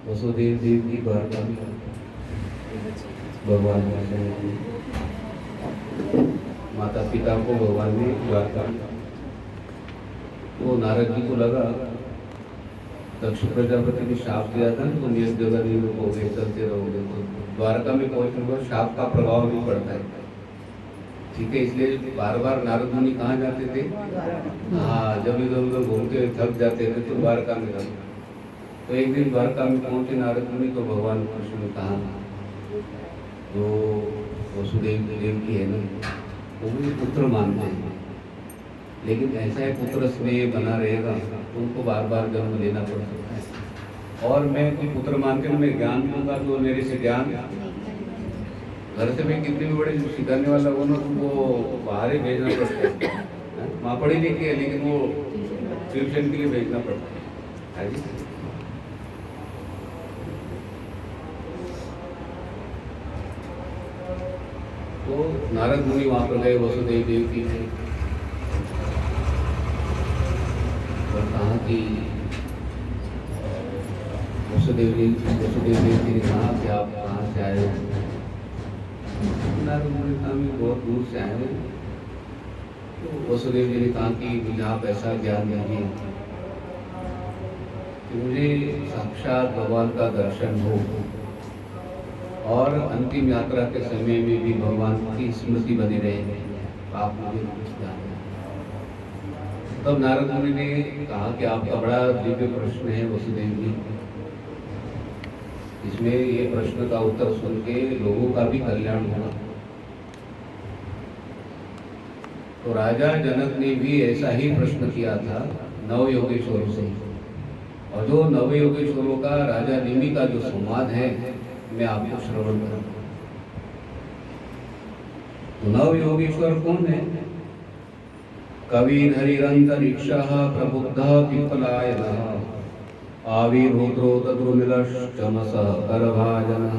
वसुदेव देव की द्वारका में भगवान ने माता पिता को भगवान ने द्वारका में, तो नारद जी को लगा दक्ष प्रजापति ने शाप दिया था ना, तुम एक जगह नहीं रुकोगे, चलते रहोगे तो द्वारका में पहुंचने पर शाप का प्रभाव नहीं पड़ता है। ठीक है, इसलिए बार बार नारद मुनि कहाँ जाते थे? हाँ, जब इधर उधर घूमते थक जाते थे तो द्वारका में जाते। तो एक दिन द्वारका में पहुंचे नारद मुनि, तो भगवान कृष्ण ने कहा तो वसुदेव देव की है ना, वो भी पुत्र मानते हैं, लेकिन ऐसा है पुत्र स्नेह बना रहेगा तो उनको बार बार जन्म लेना पड़ सकता है। और मैं कोई पुत्र मान के मैं ज्ञान दूंगा तो मेरे से ज्ञान, घर से मैं कितने भी बड़े सिखाने वाला हो ना, उनको बाहर ही भेजना पड़ता है। माँ पढ़ी लिखी है लेकिन वो ट्यूशन के लिए भेजना पड़ता है। तो नारद मुनि वहां पर गए वसुदेव देव की और कहा कि वसुदेव देव जी ने कहा कि आप कहाँ से आए हो? नारद मुनि ने कहा मैं बहुत दूर से आए हैं। तो वसुदेव जी ने कहा कि मुझे आप ऐसा ज्ञान दीजिए कि मुझे साक्षात भगवान का दर्शन हो और अंतिम यात्रा के समय में भी भगवान की स्मृति बनी रहे। आप मुझे कुछ जाने। तब नारद मुनि ने कहा कि आपका बड़ा दिव्य प्रश्न है वसुदेव जी, इसमें ये प्रश्न का उत्तर सुन के लोगों का भी कल्याण होगा। तो राजा जनक ने भी ऐसा ही प्रश्न किया था नव योगेश्वरों से, और जो नव योगेश्वरों का राजा निमि का जो संवाद है मैं आपको श्रवण करूं। तो नव योगेश्वर कौन है? कविर्हरिरंतरिक्ष प्रबुद्ध पिप्पलायनः आविर्होत्रो तद्रुमिलश्चमस करभाजनः।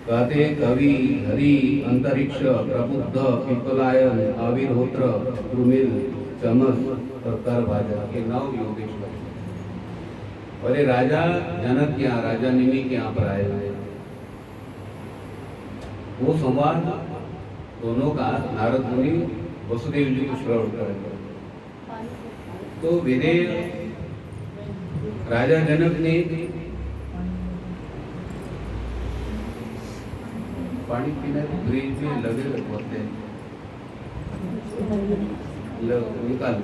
कहते कवि, हरि, अंतरिक्ष, प्रबुद्ध, पिप्पलायन, आविर्होत्र, द्रुमिल, चमस और करभाजन, ये नव योगेश्वर। और ये राजा जनक के यहाँ, राजा निमि के यहाँ पर आए हुए। वो संवाद दोनों का नारद मुनि वसुदेव जी को श्रवण करेंगे। तो विदे राजा जनक ने पानी पीने ब्रिज में लगे होते हैं, निकाल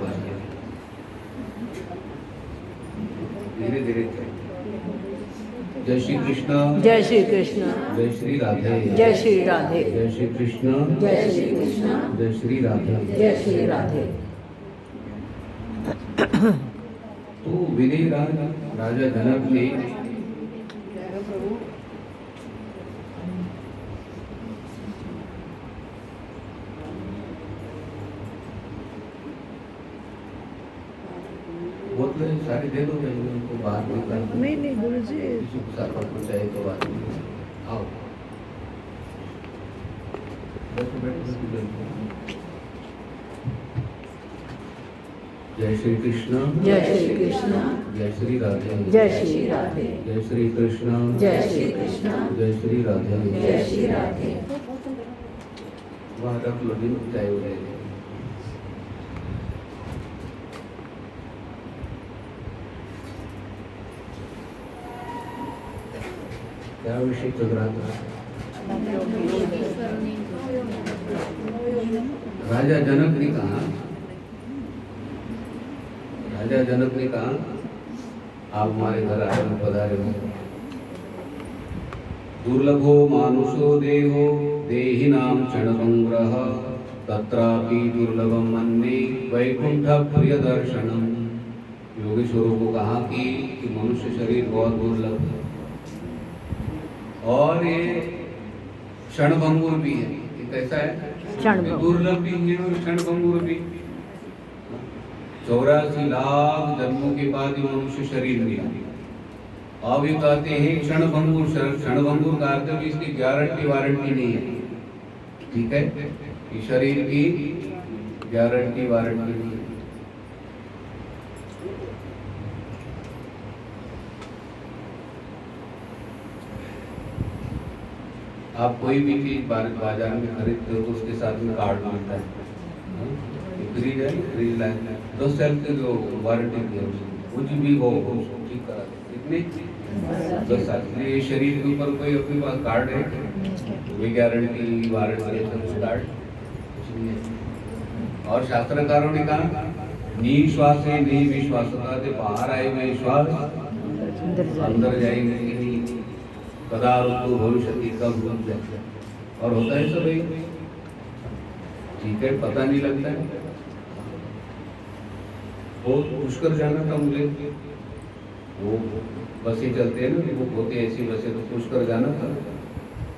धीरे धीरे। जय श्री कृष्ण, जय श्री कृष्ण, जय श्री राधे, जय श्री राधे, जय श्री कृष्ण, जय श्री कृष्ण, जय श्री राधे, जय श्री राधे। तो विदे राजा जनक ने बोतलें सारी दे दो भाई, उनको बाहर निकाल। नहीं गुरु जी, किसी को साथ में चाहिए तो बात नहीं। आओ बैठो बैठो। जय श्री कृष्ण, जय श्री कृष्ण, जय श्री राधे, जय श्री राधे, जय श्री कृष्ण, जय श्री कृष्ण, जय श्री राधे, जय श्री राधे। वहाँ तक लोग चाहे हो रहे। क्या विषय चल रहा था? राजा जनक ने कहा, राजा जनक ने कहा आप हमारे घर आकर पधारे हो। दुर्लभो मानुषो देहो देहिनाम क्षणभंग्रह तत्रापि दुर्लभम मन्ये वैकुंठ प्रिय दर्शनम। योगेश्वरों को कहा कि मनुष्य शरीर बहुत दुर्लभ है और ये क्षणभंगुर भी है। ये कैसा है? दुर्लभ भी है और क्षणभंगुर भी। 84 लाख जन्मों के बाद ये मनुष्य शरीर मिला। अब ये कहते हैं क्षणभंगुर। क्षणभंगुर का अर्थ भी इसकी गारंटी वारंटी नहीं है। ठीक है, इस शरीर की गारंटी वारंटी नहीं है। आप कोई भी चीज बाजार में खरीदते हो तो उसके साथ में कार्ड मिलता है। फ्रिज है, फ्रिज लाइन 10 साल की जो वारंटी दी है उसको, कुछ भी हो उसको ठीक करा दो। कितने 10 साल। ये शरीर के ऊपर कोई अपने पास कार्ड है, कोई गारंटी वारंटी ऐसा कुछ कार्ड कुछ नहीं है। और शास्त्रकारों ने कहा निश्वास है नहीं विश्वासता से बाहर आए हुए श्वास अंदर जाएंगे कि नहीं, कदा ऋतु भविष्य कब रुक जाए। और होता है सब भाई, ठीक है, पता नहीं लगता है। वो पुष्कर जाना था मुझे, वो बसें चलते हैं ना, वो होती ऐसी बसें, तो पुष्कर जाना था।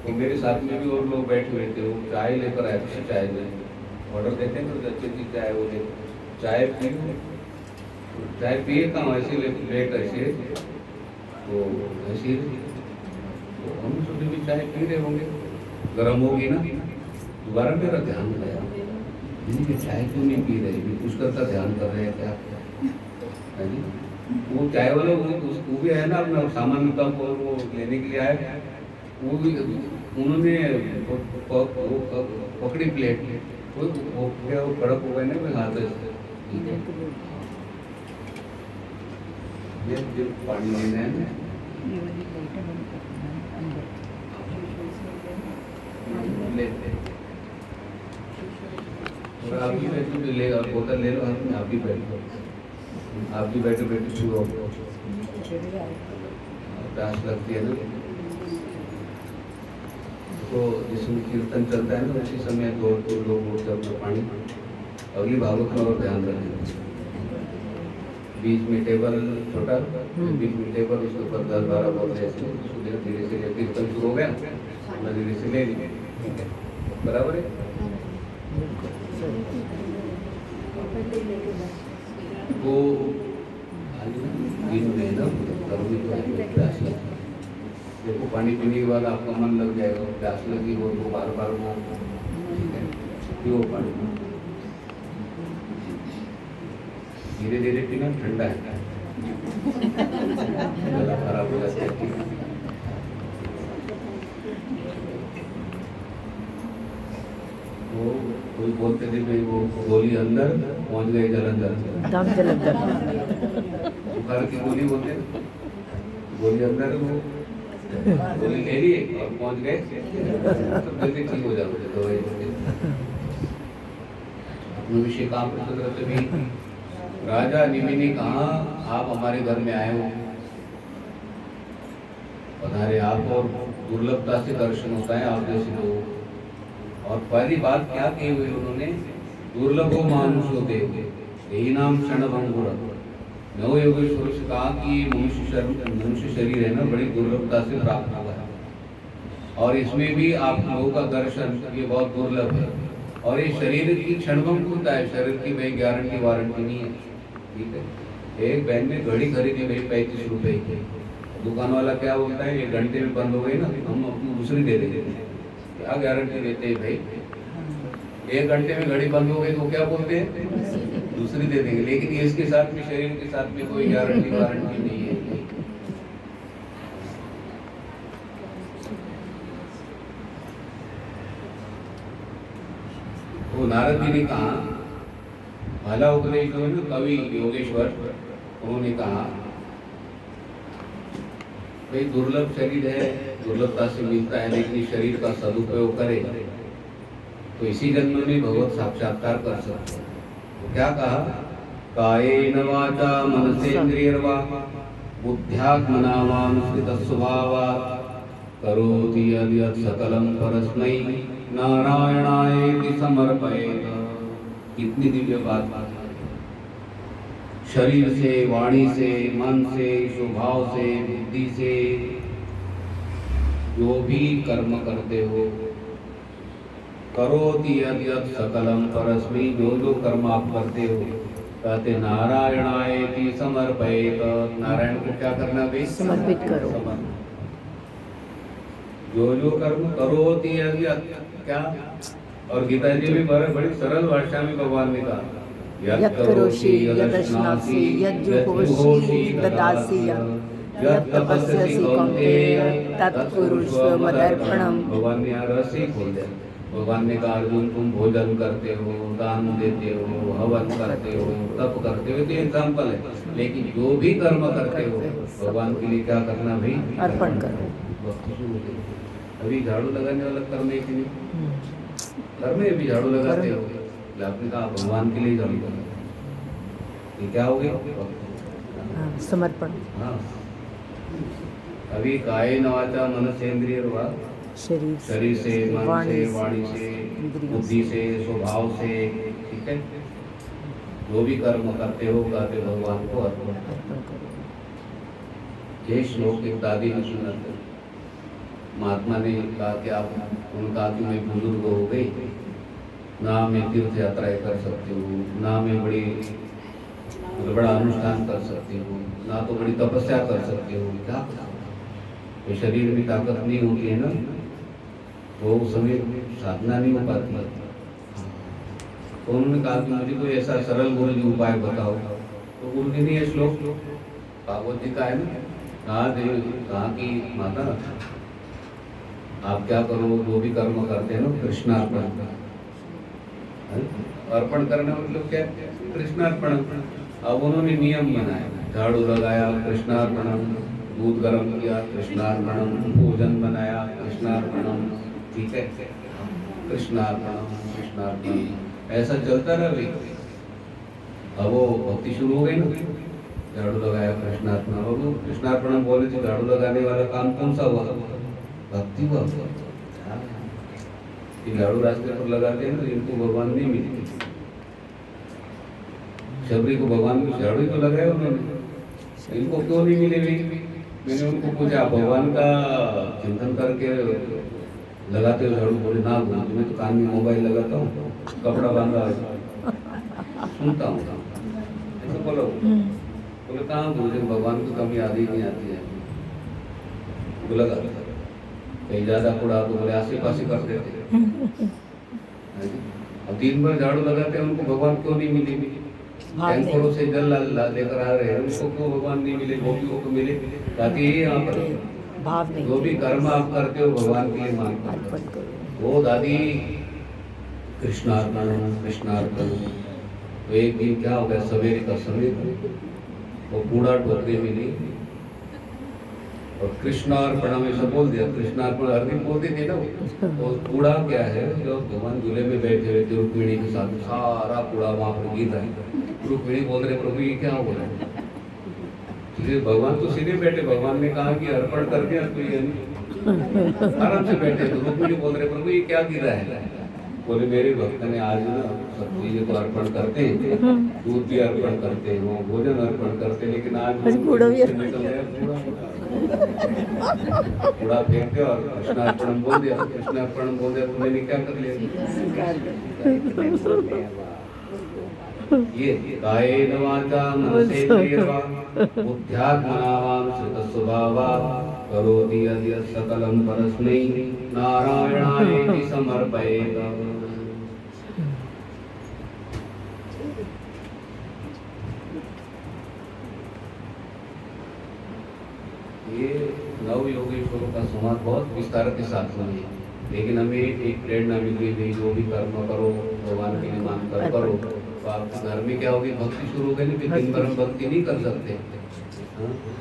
तो मेरे साथ में भी और लोग बैठे हुए थे, वो चाय लेकर आए थे, चाय ले ऑर्डर देते हैं तो अच्छी अच्छी चाय, वो ले चाय पी, चाय पिए कहाँ ऐसे लेट ऐसे, तो ऐसे तो हम सोचे भी चाय पी रहे होंगे, गर्म होगी ना। दोबारा मेरा ध्यान गया, कि चाय क्यों नहीं पी रहे, पुष्कर का ध्यान कर रहे हैं क्या है जी? वो चाय वाला वो भी है ना अपना सामान का वो लेने के लिए आया, वो भी उन्होंने पकड़ी प्लेट, वो कड़क हो गए ना मैं हाथ से, पानी लेना है ना, लेते आप भी बैठो, ले बोतल ले लो हाथ में, आप भी बैठो, आप भी बैठो बैठो छुओ, प्यास लगती है ना। तो जिसमें कीर्तन चलता है ना, उसी समय दो लोग उठकर अपना पानी अगली भागवत में और ध्यान रखें। बीच में टेबल छोटा, बीच में टेबल, उसके ऊपर 10-12 बोतल ऐसे, उसको धीरे से कीर्तन शुरू हो गया, धीरे से ले लिया, ठीक है, बराबर है। वो दिन में ना गर्मी को प्यास लगती, देखो पानी पीने के बाद आपका मन लग जाएगा, प्यास लगी हो तो बार बार वो, ठीक है, पियो पानी, धीरे धीरे पीना, ठंडा है, गला खराब हो जाता है। वो कोई बोलते थे भाई वो गोली अंदर पहुंच गए जलंधर, दम जलंधर, बुखार की गोली बोलते हैं, गोली अंदर, वो गोली ले लिए और पहुंच गए तो जल्दी ठीक हो जाते थे दवाई बोलते। अपने विषय काम करते भी राजा निमि ने कहा आप हमारे घर में आए हो, पधारे आप, और दुर्लभता से दर्शन होता है आप जैसे लोग। और पहली बात क्या कही हुई उन्होंने, दुर्लभो मानुषो देव यही नाम क्षणभंगुर। नव योगेश्वर से कहा कि मनुष्य शरीर है ना, बड़ी दुर्लभता से प्राप्त हुआ है, और इसमें भी आप लोगों का दर्शन ये बहुत दुर्लभ है। और ये शरीर की क्षणभंगुरता है, शरीर की भाई गारंटी वारंटी नहीं है, ठीक है। एक बहन ने घड़ी खरीदी भाई 35 रुपए की, दुकान वाला क्या बोलता है, 1 घंटे में बंद हो गई ना, हम अपनी दूसरी दे देते हैं, क्या गारंटी देते हैं भाई, 1 घंटे में घड़ी बंद हो गई तो क्या बोलते हैं, दूसरी दे देंगे। लेकिन इसके साथ में, शरीर के साथ में कोई गारंटी वारंटी नहीं है। वो नारद जी ने कहा, भला उपदेश जो है ना कवि योगेश्वर, उन्होंने कहा भाई दुर्लभ शरीर है, दुर्लभता से मिलता है, लेकिन शरीर का सदुपयोग करे तो इसी जन्म में भगवत साक्षात्कार कर सकते हैं। तो क्या कहा, कायेन वाचा मनसेन्द्रियर्वा बुद्ध्यात्मनावानुसृत स्वभावात् करोति यद्यत् सकलं परस्मै नारायणायेति समर्पयेत्। कितनी दिव्य बात, शरीर से, वाणी से, मन से, स्वभाव से, बुद्धि से जो भी कर्म करते हो, करोति यद्यत् सकलं परस्मै, जो कर्म आप करते हो, कहते नारायणायेति समर्पयेत्, नारायण को क्या करना भाई, समर्पित करो। जो कर्म करोति यद्यत्, क्या, और गीता जी में बड़ी सरल भाषा में भगवान ने कहा, यत् करोषि यदश्नासि यज्जुहोषि ददासि, यत् तपस्यसि कौन्तेय तत्कुरुष्व मदर्पणम। भगवान ने यहाँ रस ही खोल दिया। भगवान ने कहा अर्जुन तुम भोजन करते हो, दान देते हो, हवन करते हो, तप करते हो, तो एग्जाम्पल है। लेकिन जो भी कर्म करते हो भगवान के लिए क्या करना भाई? अर्पण करो। भक्ति शुरू हो गई। अभी झाड़ू लगाने वाला कर्म है कि नहीं? कर्म है, अभी झाड़ू लगाते हो, आपने कहा भगवान के लिए झाड़ू लगा, ये क्या हो गया? समर्पण। हाँ, अभी काये नवाचा मनसेंद्रिय वा, शरीर से, मन से, वाणी से, बुद्धि से, स्वभाव से, ठीक है, जो भी कर्म करते हो कहते भगवान को अर्पण करो। ये श्लोक एक दादी ने सुना था। महात्मा ने कहा कि आप, उनका कि मैं बुजुर्ग हो गई, ना मैं तीर्थ यात्राएं कर सकती हूँ, ना मैं बड़ा अनुष्ठान कर सकती हूँ, ना तो बड़ी तपस्या कर सकती हूँ, क्या कर सकती? तो शरीर में ताकत नहीं होती है ना, वो उस समय साधना नहीं हो पाती। तो उन्होंने कहा कि मुझे कोई ऐसा सरल गुरु जी उपाय बताओ। तो गुरु जी ने ये श्लोक भागवत जी का है ना, कहा कि माता आप क्या करो, जो भी कर्म करते हैं ना कृष्णार्पण। अर्पण करना मतलब क्या? कृष्णार्पण। अब उन्होंने नियम बनाया, झाड़ू लगाया कृष्णार्पणम, दूध गर्म किया कृष्णार्पणम, भोजन बनाया कृष्णार्पणम, ठीक है, कृष्णार्पणम कृष्णार्पणम, ऐसा चलता रहा भाई। अब वो भक्ति शुरू हो गई ना, झाड़ू लगाया कृष्णार्पणम। अब वो कृष्णार्पणम बोले तो झाड़ू लगाने वाला काम कौन सा हुआ? भक्ति हुआ। झाड़ू रास्ते पर लगाते हैं ना, इनको भगवान नहीं मिली। शबरी को भगवान को झाड़ू ही तो लगाया उन्होंने, इनको क्यों नहीं मिले भाई? मैंने उनको पूछा भगवान का चिंतन करके लगाते हो झाड़ू? बोले ना बोले, मैं तो कान में मोबाइल लगाता हूँ, कपड़ा बांधा सुनता हूँ, ऐसा बोलो। बोले कहाँ बोले, भगवान को कमी आधी नहीं आती है। बोला कहीं ज्यादा कूड़ा तो बोले आसे पासे कर देते। अब दिन भर झाड़ू लगाते हैं, उनको भगवान क्यों नहीं मिली? टैंकरों से जल लेकर आ रहे हैं, उनको क्यों भगवान नहीं मिले? गोपियों को मिले। ताकि यहाँ पर भाव नहीं, जो भी कर्म आप करते हो भगवान के लिए मानते हो। वो दादी कृष्णार्पण कृष्णार्पण। तो एक दिन क्या हो गया, सवेरे का समय, वो कूड़ा टोकरी मिली और कृष्णार्पण ऐसा बोल दिया। कृष्णार्पण हर दिन बोलते थे ना। तो कूड़ा क्या है, जो भगवान झूले में बैठे हुए थे रुक्मिणी के साथ, सारा कूड़ा वहां पर गिर रहा है। रुक्मिणी बोल रहे प्रभु ये क्या हो रहा है? भगवान तो सीधे बैठे, भगवान ने कहा कि अर्पण कर दिया, तो ये आराम से बैठे। तो रुक्मिणी बोल रहे प्रभु ये क्या गिरा है? बोले मेरे भक्त ने आज ना सब चीजें तो अर्पण करते हैं, दूध भी अर्पण करते हैं, वो भोजन अर्पण करते हैं, लेकिन आज कूड़ा भी कूड़ा फेंक दिया और कृष्णार्पण बोल दिया। कृष्णार्पण बोल दिया तो मैंने क्या कर लिया? ये कायेन वाचा मनसेन्द्रियर्वा बुद्ध्यात्मना वा श्रुतस्वभावा करोति यद् सकलं परस्मै नारायणायेति समर्पयेत्। ये नव योगेश्वरों का संवाद बहुत विस्तार के साथ सुनिए, लेकिन हमें एक प्रेरणा मिल गई, जो भी कर्म करो भगवान के लिए मानकर करो। तो आपके घर में क्या होगी, भक्ति शुरू हो गई ना। फिर दिन भर हम भक्ति नहीं कर सकते।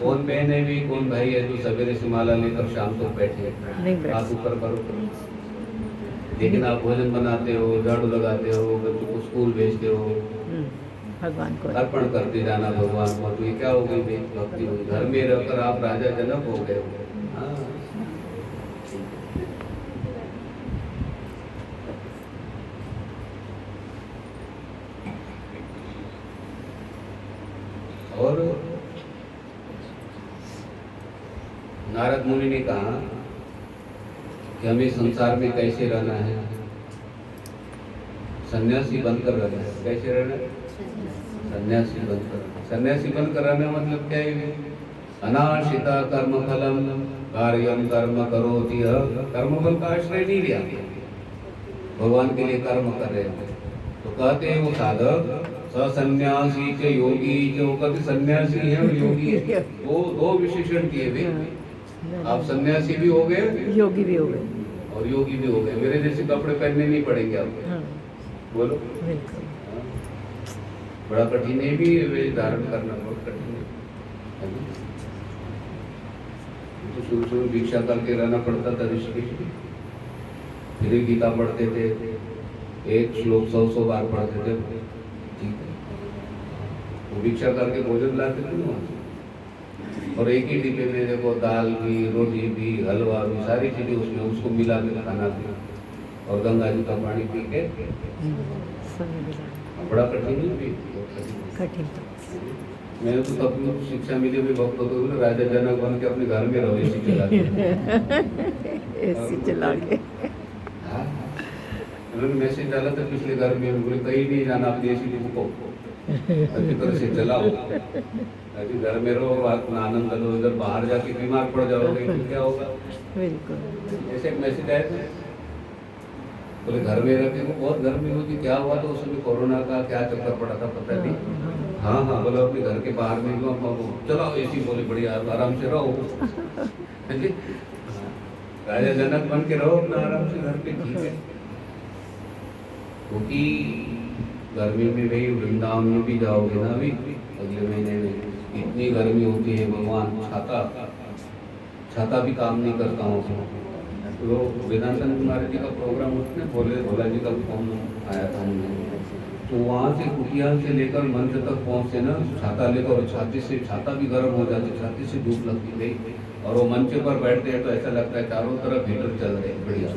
कौन बहन है भी, कौन भाई है जो सवेरे से माला लेकर शाम तक बैठे? आप ऊपर करो। लेकिन आप भोजन बनाते हो, झाड़ू लगाते हो, बच्चों को स्कूल भेजते हो, भगवान को अर्पण करते जाना भगवान को। तो ये क्या हो गई भाई? भक्ति हो गई। घर में रहकर आप राजा जनक हो गए हो। और नारद मुनि ने कहा कि हमें संसार में कैसे रहना है, सन्यासी बनकर रहना है। कैसे रहना है? सन्यासी बनकर। सन्यासी बनकर रहना मतलब क्या है? अनाश्रिता कर्म फलम कार्यम कर्म करोति। कर्म फल का आश्रय नहीं लिया, भगवान के लिए कर्म कर रहे हैं। तो कहते हैं वो साधक सन्यासी के योगी जो कहते सन्यासी है और योगी है, दो विशेषण दिए वे। आप सन्यासी भी हो गए, योगी भी हो गए। और योगी भी हो गए। मेरे जैसे कपड़े पहनने नहीं पड़ेंगे आपको। हाँ, बोलो। बिल्कुल। बड़ा कठिन है भी वे धारण करना, बहुत कठिन है। तो शुरू भिक्षा करके रहना पड़ता था ऋषिकेश में। फिर गीता पढ़ते थे, एक श्लोक 100 बार पढ़ते थे। ठीक है, वो भिक्षा करके भोजन लाते थे वहाँ से। और एक ही डिब्बे में देखो दाल भी, रोटी भी, हलवा भी, सारी चीजें उसमें उसको मिला के खाना भी, और गंगा जी का पानी पी के। समय गुजारा बड़ा कठिन भी, कठिन था। मैंने तो तब शिक्षा मिली भी भक्त होते हुए राजा जनक बन के अपने घर में रहो, एसी चला के। एसी चला के। हाँ, उन्होंने मैसेज डाला था पिछले घर में, बोले कहीं नहीं जाना, अपनी एसी को अच्छी तरह से चलाओ, ताकि घर में रहो, अपना आनंद लो। इधर बाहर जाके बीमार पड़ जाओगे तो क्या होगा। बिल्कुल। ऐसे एक मैसेज आया था, बोले घर में रहते को बहुत गर्मी होती, क्या हुआ तो उस समय कोरोना का क्या चक्कर पड़ा था पता नहीं। हाँ हाँ, बोला अपने घर के बाहर में चलाओ एसी, बोले बढ़िया आराम से रहो। राजा जनक बन के रहो अपना आराम से घर पे, ठीक है। क्योंकि गर्मी में भाई वृंदावन में भी जाओगे ना, अभी अगले महीने में इतनी गर्मी होती है, भगवान छाता भी काम नहीं करता हूँ। तो वेदांतानंद महाराज जी का प्रोग्राम उसमें बोले, भोला जी का फोन आया था उन्हें, तो वहाँ से कुटिया से लेकर मंच तक पहुँचे ना, छाता लेकर, और छाती से छाता भी गर्म हो जाती, छाती से धूप लगती गई। और वो मंच पर बैठते हैं तो ऐसा लगता है चारों तरफ हीटर चल रहे हैं, बढ़िया।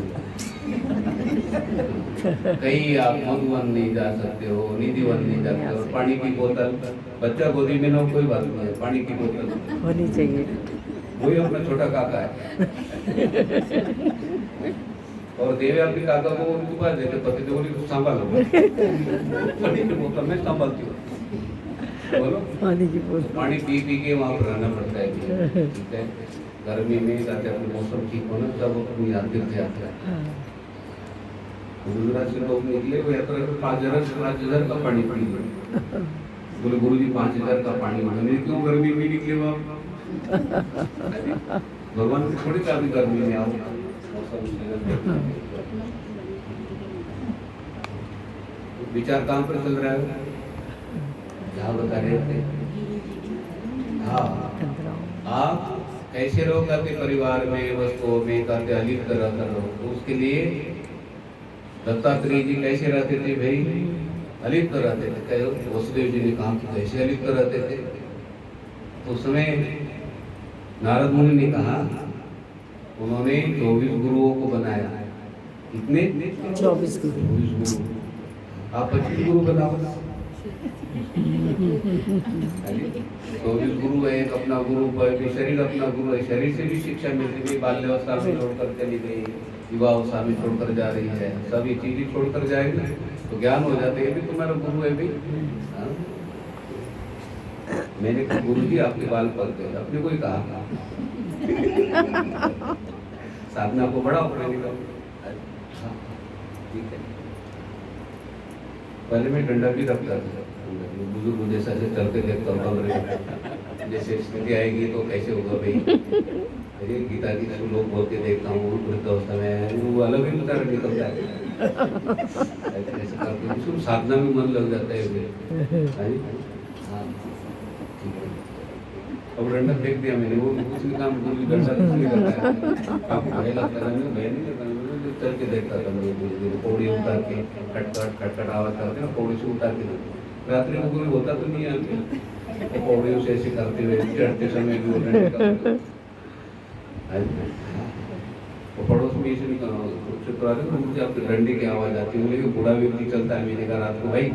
कहीं आप मधुवन नहीं जा सकते हो, निधिवन नहीं जा सकते हो। पानी की बोतल, बच्चा गोदी में ना, कोई बात नहीं है, पानी की बोतल होनी चाहिए। वही अपना छोटा काका है। और देवे अपने काका को उनके पास देते, पति देव को संभालो, पानी की बोतल में संभालती हो। बोलो, पानी की बोतल, पानी पी के वहाँ पर रहना पड़ता है। ठीक है, गर्मी में जाते अपने मौसम ठीक होना, तब अपनी याद तीर्थ यात्रा। गुजरात से लोग निकले, वो यात्रा में 5,000 का पानी पड़ी। बोले गुरु जी 5,000 का पानी मांगे, क्यों गर्मी में निकले वहाँ? भगवान को थोड़ी काफी गर्मी में आओ। विचार कहाँ पर चल रहा है? जहाँ बता रहे थे। हाँ, आप कैसे रहो करते परिवार में, वस्तुओं में करते अलिप्त रहकर रहो। तो उसके लिए दत्तात्रेय जी कैसे रहते थे भाई? अलिप्त रहते थे। वसुदेव जी ने कहा कि कैसे अलिप्त रहते थे? तो उस समय नारद मुनि ने कहा, उन्होंने 24 गुरुओं को बनाया। कितने? 24 गुरु। आप 25 गुरु बनाओ। 24 गुरु है, एक अपना गुरु है, शरीर अपना गुरु है। शरीर से भी शिक्षा मिलती है, बाल्यावस्था में छोड़कर चली गई, युवावस्था में छोड़कर जा रही है, सभी चीजें छोड़कर जाएगी तो ज्ञान हो जाते हैं। तुम्हारा गुरु है भाई। मैंने कहा गुरु जी आपके बाल पक गए, अपने को ही कहा। साधना को बढ़ाओ। ठीक है, पहले मैं डंडा भी रखता था, बुजुर्ग जैसा से चलते देखता हूँ, जैसे स्थिति आएगी तो कैसे होगा भाई। अरे गीता जी को लोग बोलते देखता हूँ वृद्धावस्था में, वो अलग ही उतार निकलता है। ऐसे करके साधना में मन लग जाता है। अब डंडा फेंक दिया मैंने, वो कुछ नहीं काम, डंडा कुछ नहीं करता है। काफी भय लगता है, मैं नहीं करता, चल के देखता था मैं, पौड़ी उतार के खटखट आवाज करते ना, पौड़ी से उतार के देखता। रात्रि में कोई होता तो नहीं है, पौड़ियों से ऐसे करते हुए चढ़ते समय भी वो डंडे का पड़ोस में ऐसे नहीं करना, मुझे आपके डंडे की आवाज आती है। बोले बूढ़ा व्यक्ति चलता है, मैंने कहा रात को भाई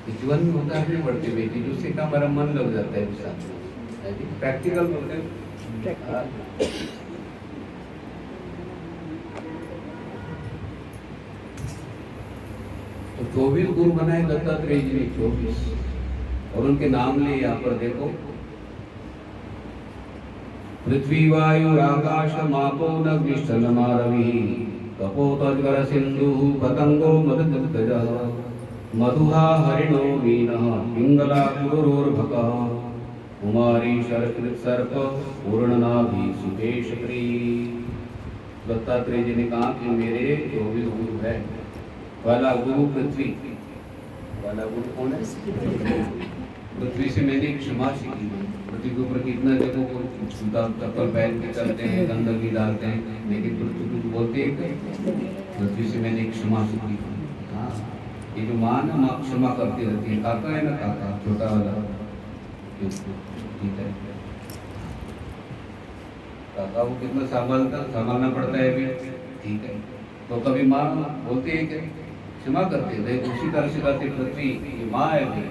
जीवन में उतारनी पड़ती बेटी, जिससे का हमारा मन लग जाता है साथ। प्रैक्टिकल बोलते हैं। तो 24 गुरु बनाए दत्तात्रेय जी ने, 24, और उनके नाम ले यहाँ पर देखो। पृथ्वी वायुराकाशमापो नग्निश्चन्द्रमारविः कपोतज्वर सिन्धुः पतंगो मदगजः मधुहा हरिणो मीनः पिंगला गुरुर्भकः कुमारी शरकृत सर्प पूर्णनाभि सुकेशक्री। दत्तात्रेय जी ने कहा कि मेरे 24 गुरु है। पहला गुरु पृथ्वी। पहला गुरु कौन है? पृथ्वी से मैंने क्षमा सीखी। पृथ्वी के ऊपर कितना देखो जूता चप्पल पहन के चलते हैं, गंदगी डालते हैं, लेकिन पृथ्वी कुछ बोलते हैं। पृथ्वी से मैंने क्षमा सीखी। हाँ, ये जो माँ ना माँ क्षमा करती रहती है। काका है ना, काका छोटा वाला, ठीक है, काका वो कितना संभालना पड़ता है भी, ठीक है। तो कभी माँ बोलती है कि क्षमा करते हैं, उसी तरह से कहती पृथ्वी ये माँ है भी।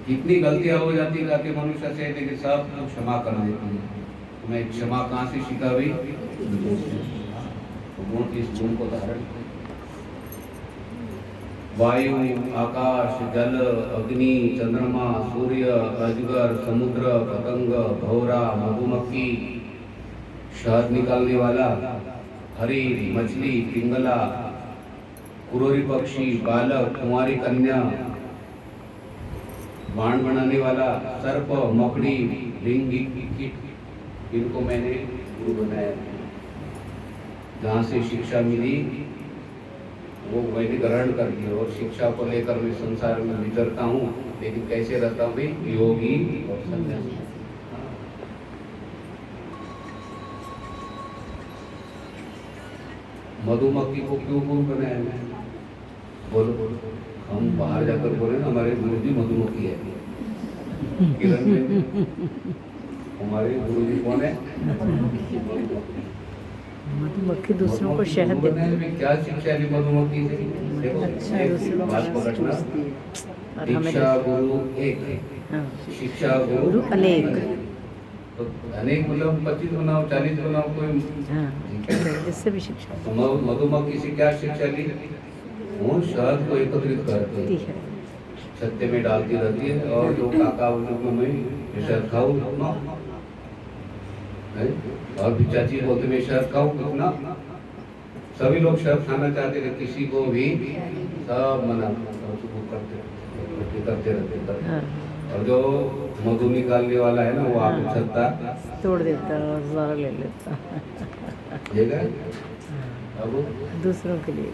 कितनी गलतियां हो जाती है कि मनुष्य से, लेकिन सब लोग क्षमा कर देते हैं। तो मैं क्षमा कहाँ से सीखा भाई? गुण इस गुण को धारण। वायु, आकाश, जल, अग्नि, चंद्रमा, सूर्य, अजगर, समुद्र, पतंग, भौरा, मधुमक्खी, शहद निकालने वाला, हरिण, मछली, पिंगला, कुरोरी पक्षी, बालक, कुंवारी कन्या, बाण बनाने वाला, सर्प, मकड़ी, लिंगी कीट, इनको मैंने गुरु बनाया। जहाँ से शिक्षा मिली वो मैंने ग्रहण कर लिया और शिक्षा को लेकर मैं संसार में विचरता हूँ। लेकिन कैसे रहता हूँ भाई? योगी और सन्यासी। मधुमक्खी को क्यों गुरु बनाया मैं? बोलो बोलो। हम बाहर जाकर बोले ना हमारे गुरु जी मधुमक्खी है। किरण में हमारे गुरु जी कौन है? मधुमक्खी दूसरों को शहद देती है। क्या शिक्षा ली मधुमक्खी से? अच्छा, दूसरों को शहद चूसती है और हमें शिक्षा गुरु एक, शिक्षा गुरु अनेक। तो अनेक मतलब 25 बनाओ, 40 बनाओ, कोई जिससे भी शिक्षा। मधुमक्खी से क्या शिक्षा ली? वो शहद को एकत्रित करती है, छत्ते में डालती रहती है और जो काका मैं शहद खाऊं अपना, और भी चाची बोलते मैं शहद खाऊं कितना। सभी लोग शहद खाना चाहते थे, किसी को भी सब मना करते रहते। और जो मधु निकालने वाला है ना वो आपको छत्ता तोड़ देता और सारा ले लेता। अब दूसरों के लिए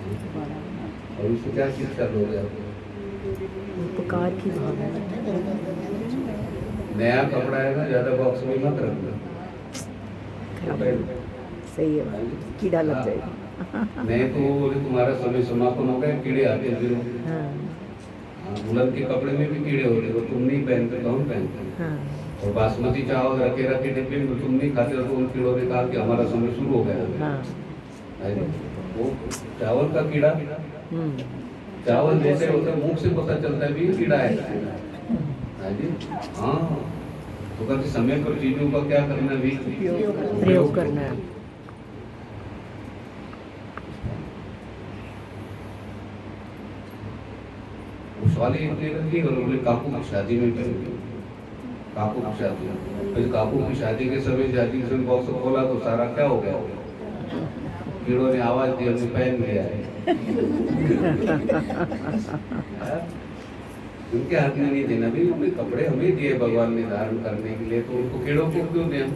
और इससे क्या शिक्षा लोगे आप? उपकार की भावना। नया कपड़ा है ना, ज्यादा बॉक्स में मत रखना, सही है, कीड़ा लग जाएगा। नहीं तो बोले तुम्हारा समय समापन हो गया, कीड़े आते हैं फिर। दुल्हन के कपड़े में भी कीड़े होते, वो तुम नहीं पहनते तो हम पहनते। और बासमती चावल रखे डिब्बे में तुम नहीं खाते तो उन कीड़ों ने कहा कि हमारा समय शुरू हो गया। वो चावल का कीड़ा, चावल जैसे होता है मुंह से पता चलता है भी कीड़ा है। हाँ, तो कहते समय पर चीजों का क्या करना भी प्रयोग करना है। उस वाले इतने रखी और बोले काकू की शादी में करेंगे। काकू की शादी, फिर काकू की शादी के समय शादी के समय बॉक्स खोला तो सारा क्या हो गया? कीड़ों ने आवाज दी, हमने पहन लिया है। उनके हाथ में नहीं देना भी, उनके कपड़े हमें दिए भगवान ने धारण करने के लिए, तो उनको कीड़ों को क्यों दें?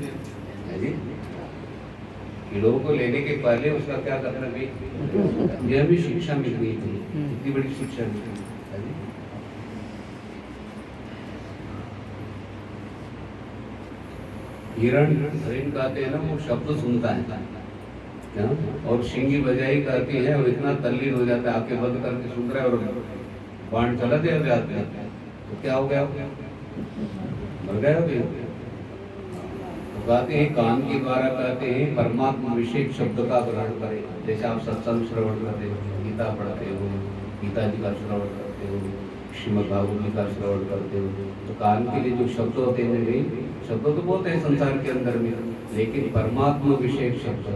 कीड़ों को लेने के पहले उसका क्या करना भी, यह भी शिक्षा मिल गई थी। इतनी बड़ी शिक्षा मिल गई। हिरण कहते हैं ना, वो शब्द सुनता है और शिंगी बजाई कहती है और इतना तल्लीन हो जाता है, आंखें बंद करके सुन रहा है और बाण चला दे जाते हैं। तो क्या हो गया? मर गया हो गया। तो कहते हैं कान के द्वारा कहते हैं परमात्मा विशेष शब्द का ग्रहण करें। जैसे आप सत्संग श्रवण करते हो, गीता पढ़ते हो, गीता जी का श्रवण करते हो, श्रीमद् भागवत जी का श्रवण करते हो, तो कान के लिए जो शब्द होते हैं नहीं, शब्द तो बहुत है संसार के अंदर में, लेकिन परमात्मा विशेष शब्द,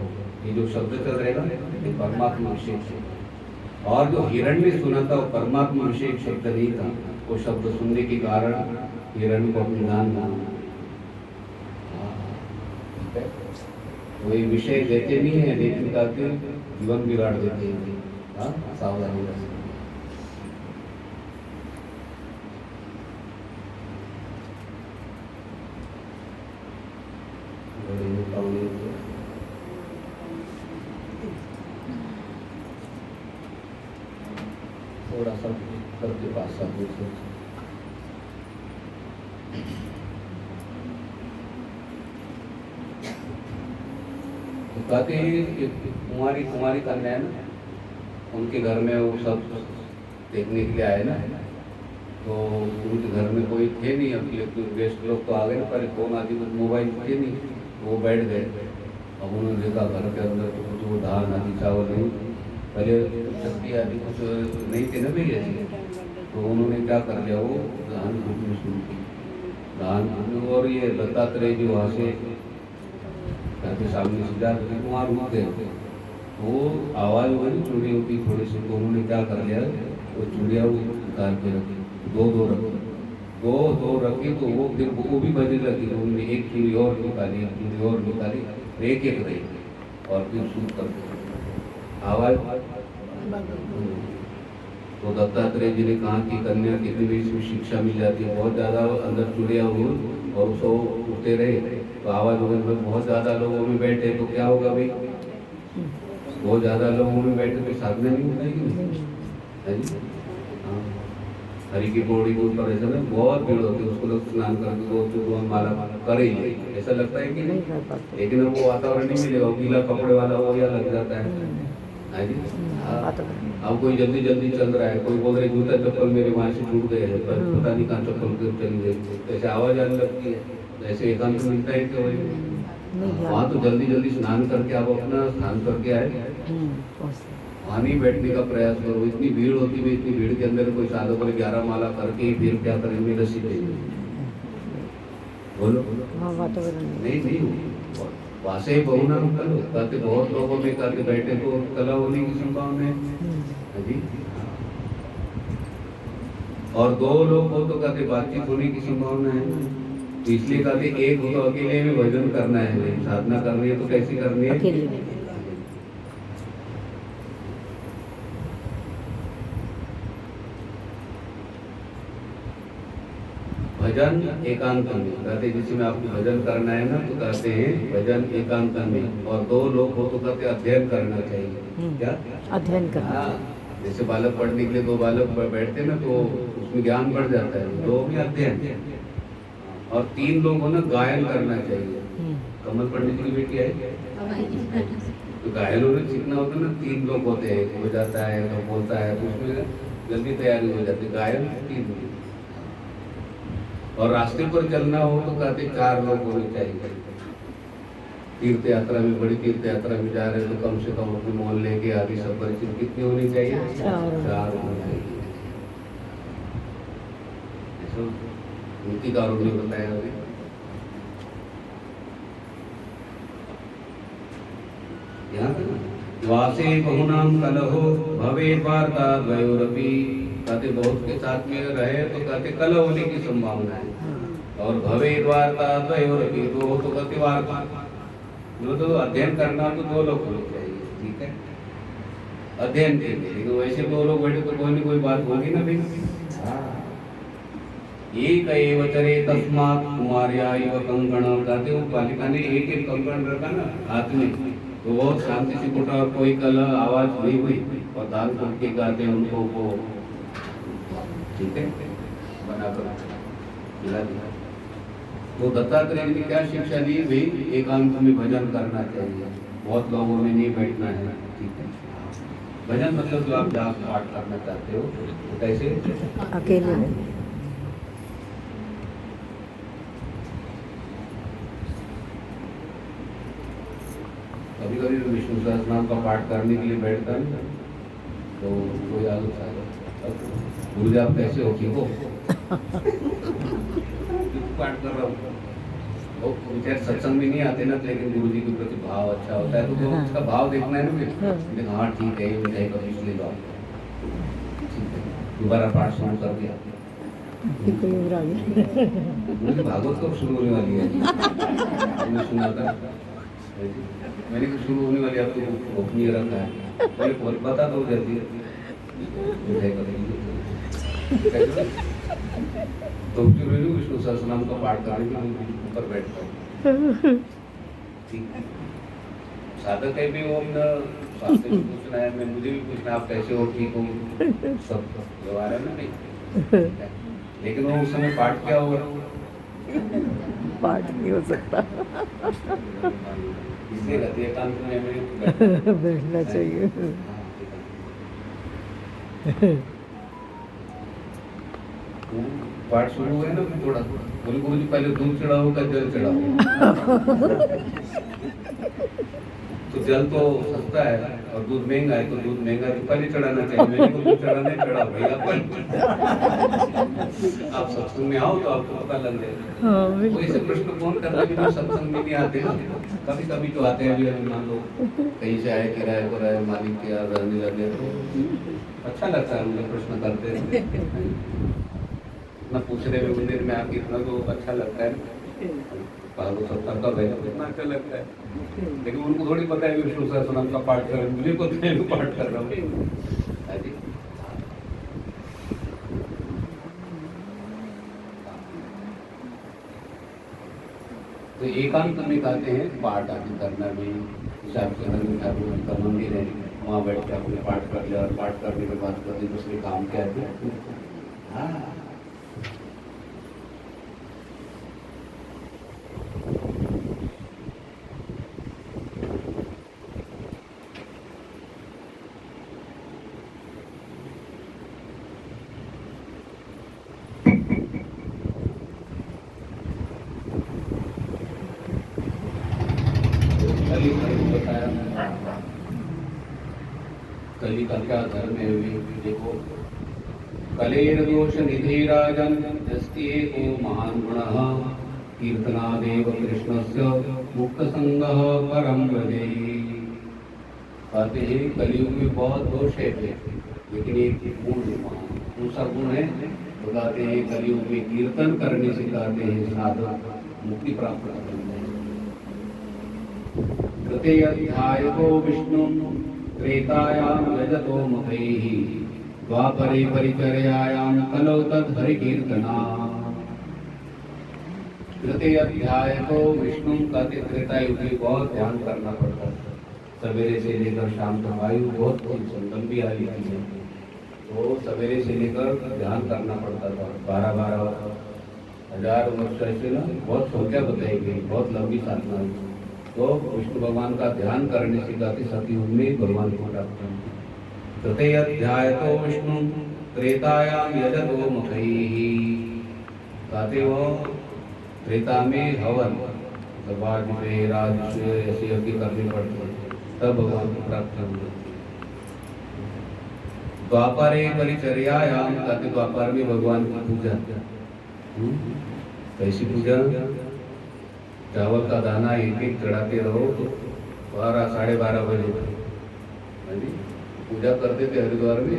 ये जो शब्द चल रहेगा ये परमात्मा विशेष है। और जो हिरण ने सुना था वो परमात्मा विशेष शब्द नहीं था, वो शब्द सुनने के कारण हिरण को अपनी जान माना। ठीक है, वही विषय देते नहीं है लेकिन करके जीवन बिगाड़ देते हैं। हाँ, सावधानी रखें। थोड़ा सा करके पास साथ में तो कहते हैं कि कुमारी कुमारी कन्या है ना, उनके घर में वो सब देखने के लिए आए ना, तो उनके घर में कोई थे नहीं। अब गेस्ट लोग तो आ गए ना, पर फोन आदि कुछ मोबाइल थे नहीं, वो बैठ गए। अब उन्होंने देखा घर के अंदर तो कुछ वो धान आदि चावल नहीं, पहले सब्जी आदि कुछ नहीं थे ना भैया जी, तो उन्होंने क्या कर लिया, वो धान कूटनी शुरू की। धान कूटने और ये दत्तात्रेय जी वहाँ से घर के सामने से जा रहे वहाँ रुक गए। वो आवाज़ हुई चूड़ियों की थोड़ी सी, तो उन्होंने क्या कर लिया, वो चूड़िया वो उतार के रखी, दो रखी, दो रखी, तो वो फिर वो भी बजने लगी। तो उन्होंने एक चूड़ी और निकाली, एक चूड़ी और निकाली, एक रही और फिर सूट कर आवाज़। तो दत्तात्रेय जी ने कहा कि कन्या कितनी भी इसमें शिक्षा मिल जाती है, बहुत ज़्यादा अंदर चूड़िया हुई और उसको उठते रहे, तो आवाज़ वगैरह में बहुत ज़्यादा लोगों में बैठे तो क्या होगा भाई, बहुत ज़्यादा लोगों में बैठे तो साधना नहीं हो पाएगी, है जी। हाँ, हरि की पौड़ी को ऊपर ऐसा ना बहुत भीड़ होती है, उसको लोग स्नान करके वो तो माला करे ही, ऐसा लगता है कि नहीं, लेकिन वो वातावरण नहीं मिलेगा, गीला कपड़े वाला हो या लग जाता है जी। अब कोई जल्दी जल्दी चल रहा है, कोई बोल रहे जूता चप्पल मेरे वहाँ से टूट गए हैं, पर पता नहीं कहाँ चप्पल क्यों चली गई, ऐसे आवाज़ आने लगती है। ऐसे एकांत मिलता है कि वहाँ तो जल्दी जल्दी स्नान करके आप अपना स्नान करके आए, वहाँ नहीं बैठने का प्रयास करो। इतनी भीड़ होती है, इतनी भीड़ के अंदर कोई साधु बोले 11 माला करके ही फिर क्या करेंगे, रस्सी देंगे, बोलो नहीं वहाँ से बहुना कलो कहते, बहुत लोगों में कहते बैठे तो कला होने की संभावना है जी। और दो लोग हो तो कहते बातचीत होने की संभावना है, इसलिए कहते एक हो तो अकेले में भजन करना है, साधना करनी है तो कैसी करनी है, भजन एकांत में। कहते जिसमें आपको भजन करना है ना, तो कहते हैं भजन एकांत में, और दो लोग हो तो कहते अध्ययन करना चाहिए। क्या अध्ययन करना? हाँ, जैसे बालक पढ़ने के लिए दो बालक बैठते ना, तो उसमें ज्ञान बढ़ जाता है, दो में अध्ययन। और तीन लोग हो ना, गायन करना चाहिए। कमल पंडित की बेटी है तो गायन होने सीखना होता है ना, तीन लोग होते हैं, हो जाता है तो बोलता है, तो उसमें जल्दी तैयारी हो जाती है। गायन तीन, और रास्ते पर चलना हो तो कहते 4 लोग होने चाहिए। तीर्थ यात्रा में, बड़ी तीर्थ यात्रा में जा रहे हैं तो कम से कम अपने मोहल्ले के आदि सब परिचित कितने होने चाहिए, 4 होने चाहिए। नीतिकारों ने बताया अभी। वासे बहुनाम कलहो भवे वार्ता द्वयोरपि, कहते बहुत के साथ में रहे तो कहते कलह होने की संभावना है, और भवे वार्ता द्वयोरपि, दो हो तो कहते वार्ता, तो अध्ययन करना तो 2 लोग होने चाहिए, ठीक है, अध्ययन के लिए। लेकिन वैसे 2 लोग बैठे तो कोई न कोई बात होगी ना भाई। एक एव चरे तस्मात् कुमार्या इव कंकण, कहते वो बालिका ने एक कंकण रखा ना हाथ में, तो बहुत शांति से टूटा और कोई कलह आवाज नहीं हुई, और दान करके गाते उनको वो, ठीक है, बनाकर मिला दिया। तो दत्तात्रेय ने क्या शिक्षा दी भाई, एकांत में भजन करना चाहिए, बहुत लोगों में नहीं बैठना है, ठीक है। भजन मतलब जो आप जाप पाठ करना चाहते हो तो कैसे, अकेले में। कभी कभी विष्णु सहस्रनाम का पाठ करने के लिए बैठता है तो कोई आलोचना, गुरुजी आप कैसे हो, ठीक हो, पाठ कर रहा हूँ, वो विचार सत्संग में नहीं आते ना, लेकिन गुरुजी के प्रति भाव अच्छा होता है, तो उसका भाव देखना है ना फिर। हाँ ठीक है, ये मिठाई का पीस ले लो, ठीक है, दोबारा पाठ शुरू कर दिया, कोई और आ गया। मुझे भागवत कब शुरू होने वाली है? मैंने सुना था, मैंने तो शुरू होने वाली आपको गोपनीय रखा है, पहले बता दो जल्दी। तो विष्णु सहस्रनाम का पाठ करने के लिए ऊपर बैठता हूँ। ठीक है, साधक है भी वो अपना स्वास्थ्य भी पूछना है, मैं मुझे भी पूछना है आप कैसे हो, ठीक हो, सब व्यवहार है ना नहीं। लेकिन वो उस समय पाठ क्या होगा? पाठ नहीं हो सकता। इसलिए रहती है एकांत में बैठना चाहिए। पाठ शुरू हुआ है ना, फिर थोड़ा बोले गुरुजी पहले दूध चढ़ाओ का जल चढ़ाओ। तो जल तो सस्ता है और दूध महंगा है, तो दूध महंगा तो पहले चढ़ाना चाहिए। मैंने को दूध चढ़ाना चढ़ा भैया आप सत्संग में आओ तो आपको पता लग जाएगा। वैसे प्रश्न कौन करता है जो सत्संग में नहीं आते ना, कभी कभी तो आते हैं। अभी मान लो कहीं से आए, किराए पर आए, मालिक के यहाँ रहने लगे, तो अच्छा लगता है मुझे प्रश्न करते हैं ना, पूछ रहे हुए मंदिर में आके इतना तो अच्छा लगता है। पागल सत्तर का भैया कितना अच्छा लगता है, लेकिन उनको थोड़ी पता है विष्णु सहस्रनाम का पाठ कर, मुझे को पाठ कर रहा हूँ। तो एकांत में कहते हैं पाठ आदि करना भी, ठाकुर का मंदिर है, वहाँ बैठ के आपने पाठ कर लिया और पाठ करने के बाद कभी दूसरे काम क्या है। हाँ, कली का क्या धर्म है देखो। कलेर दोष निधि राजन जस्ति एको महान गुणः कीर्तनादेव कृष्णस्य मुक्त संगः परम व्रजे। कहते हैं कलयुग में बहुत दोष है, लेकिन एक गुण महान, कौन सा गुण है? बताते हैं कलयुग में कीर्तन करने से कहते हैं साधक मुक्ति प्राप्त करते हैं। कृते अध्यायतो विष्णु त्रेतायां यजतो मुखैः द्वापरे परिचर्यायां कलौ तद् हरिकीर्तना। कृते अध्यायतो विष्णु का त्रेता युग में बहुत ध्यान करना पड़ता है, सवेरे से लेकर शाम तक। आयु बहुत लंबी आयु है, तो सवेरे से लेकर ध्यान करना पड़ता था। 12,000 वर्ष ऐसे ना बहुत संख्या बताई गई, बहुत लंबी साधना है। तो विष्णु भगवान का ध्यान करने से जाति सतयुग में भगवान को प्राप्त है। तृतीय अध्याय तो विष्णु त्रेतायां यजतो मुखैः, कहते वो त्रेता में हवन बाद में राजस्व ऐसे यज्ञ करने पड़ते हैं, तब भगवान को प्राप्त होंगे। द्वापरे परिचर्यायां, कहते द्वापर में भगवान की पूजा। कैसी पूजा? चावल का दाना एक एक चढ़ाते रहो तो 12-12:30 बजे पूजा करते थे हरिद्वार में।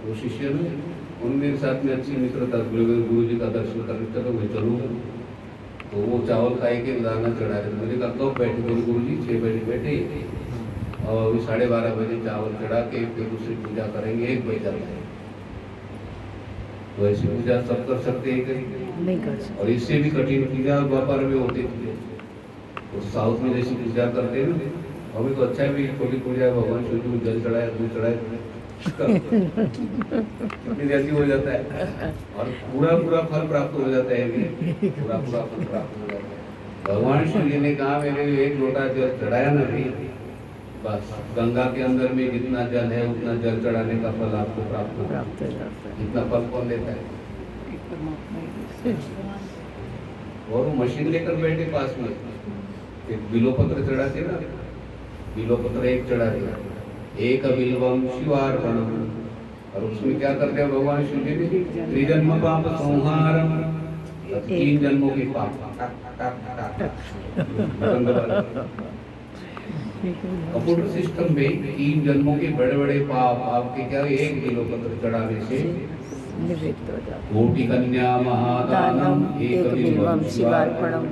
वो शिष्य में उन मेरे साथ में अच्छी मित्रता, गुरु जी का दर्शन करने चलो मैं चलूँगा। तो वो चावल का एक एक दाना चढ़ा रहे थे। मुझे कहा कब बैठे? गुरु जी 6 बजे बैठे और अभी 12:30 बजे चावल चढ़ा के फिर दूसरी पूजा करेंगे, 1 बजे जाता है। तो ऐसी पूजा सब कर सकते हैं नहीं कर सकते। और इससे भी कठिन पूजा व्यापार में होती थी, तो साउथ में जैसी पूजा करते हैं ना, हमें तो अच्छा भी छोटी पूजा भगवान शिव जी को जल चढ़ाए, दूध चढ़ाए, कितनी जल्दी हो जाता है और पूरा पूरा फल प्राप्त हो जाता है। पूरा पूरा फल प्राप्त हो जाता है। भगवान शिव जी ने कहा मैंने 1 लोटा जल चढ़ाया ना भी, बस गंगा के अंदर में जितना जल है उतना जल चढ़ाने का फल आपको प्राप्त हो जाता है। इतना फल कौन देता है? और वो मशीन लेकर बैठे पास में, एक बिलोपत्र चढ़ाते ना, बिलोपत्र 1 चढ़ाते, एक बिल्वम शिवार्पणम, और उसमें क्या करते हैं भगवान शिव जी? 3 जन्म पाप संहारम, 3 जन्मों के पाप कंप्यूटर सिस्टम में 3 जन्मों के बड़े बड़े पाप आपके क्या 1 बिलोपत्र चढ़ाने से निवेद्य जाता कोटि कन्या महादानम एक बिल्वम शिवार्पणम।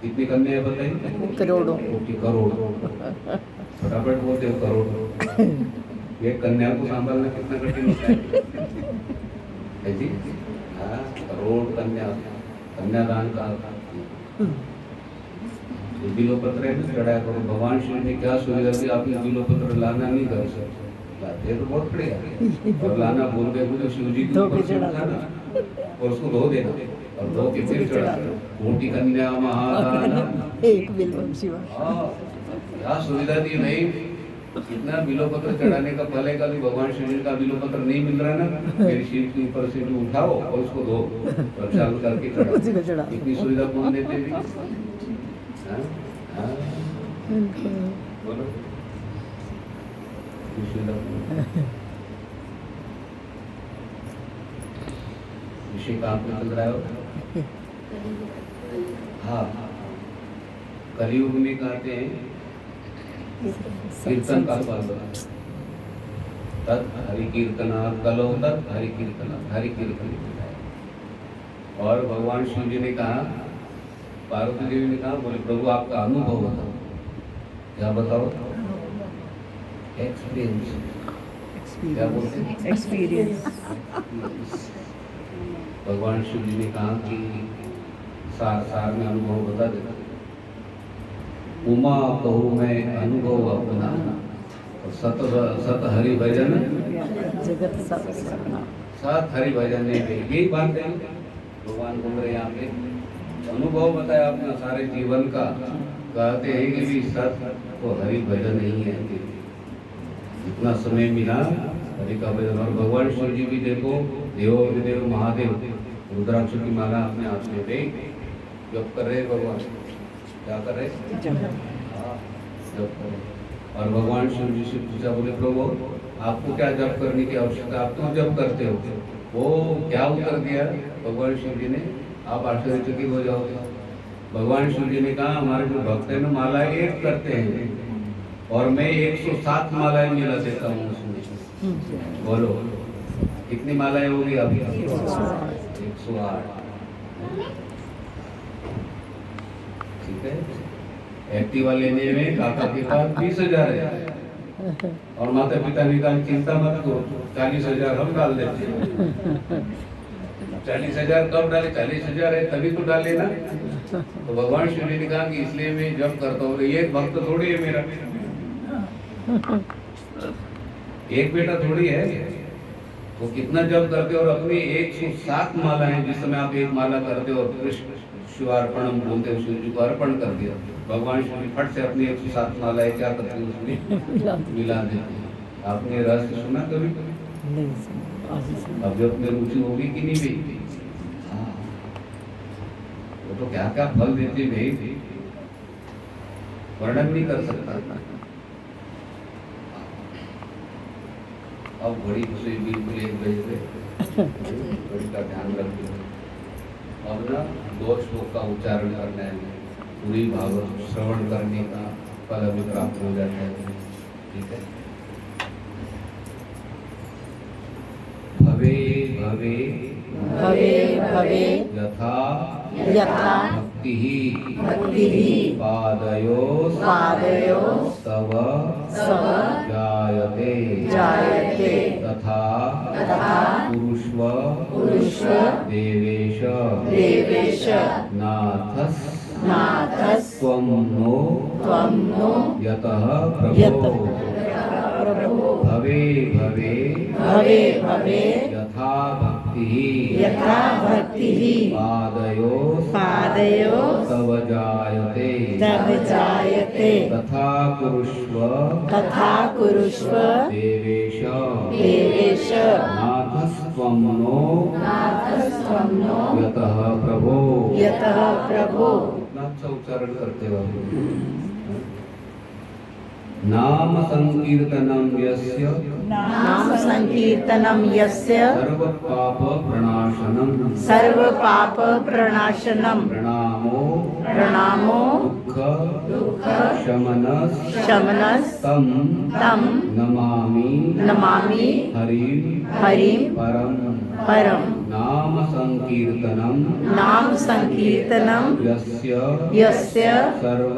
कितनी कन्या बताइए? करोड़ों। कोटि करोड़। फटाफट बोलते हो करोड़। एक कन्या को संभालना कितना कठिन होता है जी? हाँ, करोड़ कन्या, कन्यादान का बिलो पत्र है ना चढ़ाया करो। भगवान शिव ने क्या सुविधा दी? आपने बिलो पत्र लाना नहीं कर सकते, लाते तो बहुत बढ़िया, और लाना भूल गए तो शिव जी के ऊपर से उठाना और उसको धो देना और धो के फिर चढ़ाना। कोटि कन्या महादानम एक बिल्वम शिवा। क्या सुविधा दी भाई? कितना बिलो पत्र चढ़ाने का फल है। कभी भगवान शिव जी का बिलो पत्र नहीं मिल रहा है ना, मेरी शिव के ऊपर से जो उठाओ और उसको धो प्रक्षालन करके चढ़ाओ। इतनी सुविधा कौन देते भी? बोलो विषय काम पे चल रहा है। हाँ, कलयुग में कहते हैं कीर्तन का फल तत् हरि कीर्तना कलो तत् हरि कीर्तना, हरि कीर्तन। और भगवान शिव जी ने कहा, पार्वती देवी ने कहा, बोले प्रभु आपका अनुभव बताओ। क्या बताओ? एक्सपीरियंस। क्या बोलते हैं? एक्सपीरियंस। भगवान शिव जी ने कहा कि सार में अनुभव बता देता। उमा कहूँ मैं अनुभव अपना, सत हरि भजन जगत सत्संग। सात हरि भजन ने यही बात है। भगवान बोल रहे यहाँ पे अनुभव बताया अपना सारे जीवन का। कहते हैं कि भी सत तो हरि भजन नहीं है। इतना समय मिला हरि का भजन। और भगवान शिव जी भी देखो, देव महादेव रुद्राक्ष की माला अपने हाथ में दे जप कर रहे भगवान। क्या कर रहे? जप कर रहे। और भगवान शिव जी से पूछा, बोले प्रभु आपको क्या जप करने की आवश्यकता, आप तो जप करते हो। वो क्या उत्तर दिया भगवान शिव जी ने? आप आश्चर्यचकित हो जाओगे। भगवान शिव जी ने कहा, हमारे जो भक्त है ना माला एक करते हैं और मैं 107 मालाएं मिला देता हूँ उसमें। बोलो कितनी मालाएं होगी अभी? 108। ठीक है। एक्टिवा लेने में काका के पास 20,000 है और माता पिता ने कहा चिंता मत करो, 40,000 हम डाल देते हैं। 40,000 कब डाले? 40,000 है तभी तो डाले ना। तो भगवान शिव जी ने कहा कि इसलिए मैं जप करता हूँ। ये भक्त थोड़ी है मेरा, एक बेटा थोड़ी है। वो कितना जप करते और अपनी 107 माला है। जिस समय आप एक माला करते हो और कृष्ण शिवार्पणम बोलते हो, शिव जी को अर्पण कर दिया। भगवान शिव जी फट से अपनी 107 मालाएं क्या करते हैं उसमें मिला देते हैं। आपने रहस्य सुना कभी? अब जब में रुचि होगी कि नहीं भाई? वो तो क्या क्या फल देते भाई, वर्णन नहीं कर सकता। अब घड़ी से बिल्कुल 1 बजे घड़ी का ध्यान रखते हो। अब ना 2 श्लोक का उच्चारण करना है, पूरी भागवत श्रवण करने का फल अभी प्राप्त हो जाता है। ठीक है। भवे भवे भवे भवे यथा यथा भक्तिः भक्तिः पादयोस् तव जायते तथा कुरुष्व देवेश नाथस् त्वं नो यतः प्रभो भवे भवे यथा भक्तिः पादयोस् तव जायते तथा कुरुष्व देवेश नाथस्त्वं नो यतः प्रभो। कितना अच्छा उच्चारण करते हो। नाम संकीर्तनम यस्य नाम संकीर्तनम यस्य सर्व पाप प्रणाशनम सर्व पाप प्रणाशनम प्रणामो प्रणामो दुःख शमनस शमनस तम तम नमामि नमामि हरिम हरिम परम परम नाम संकीर्तनम नाम संकीर्तनम यस्य यस्य सर्व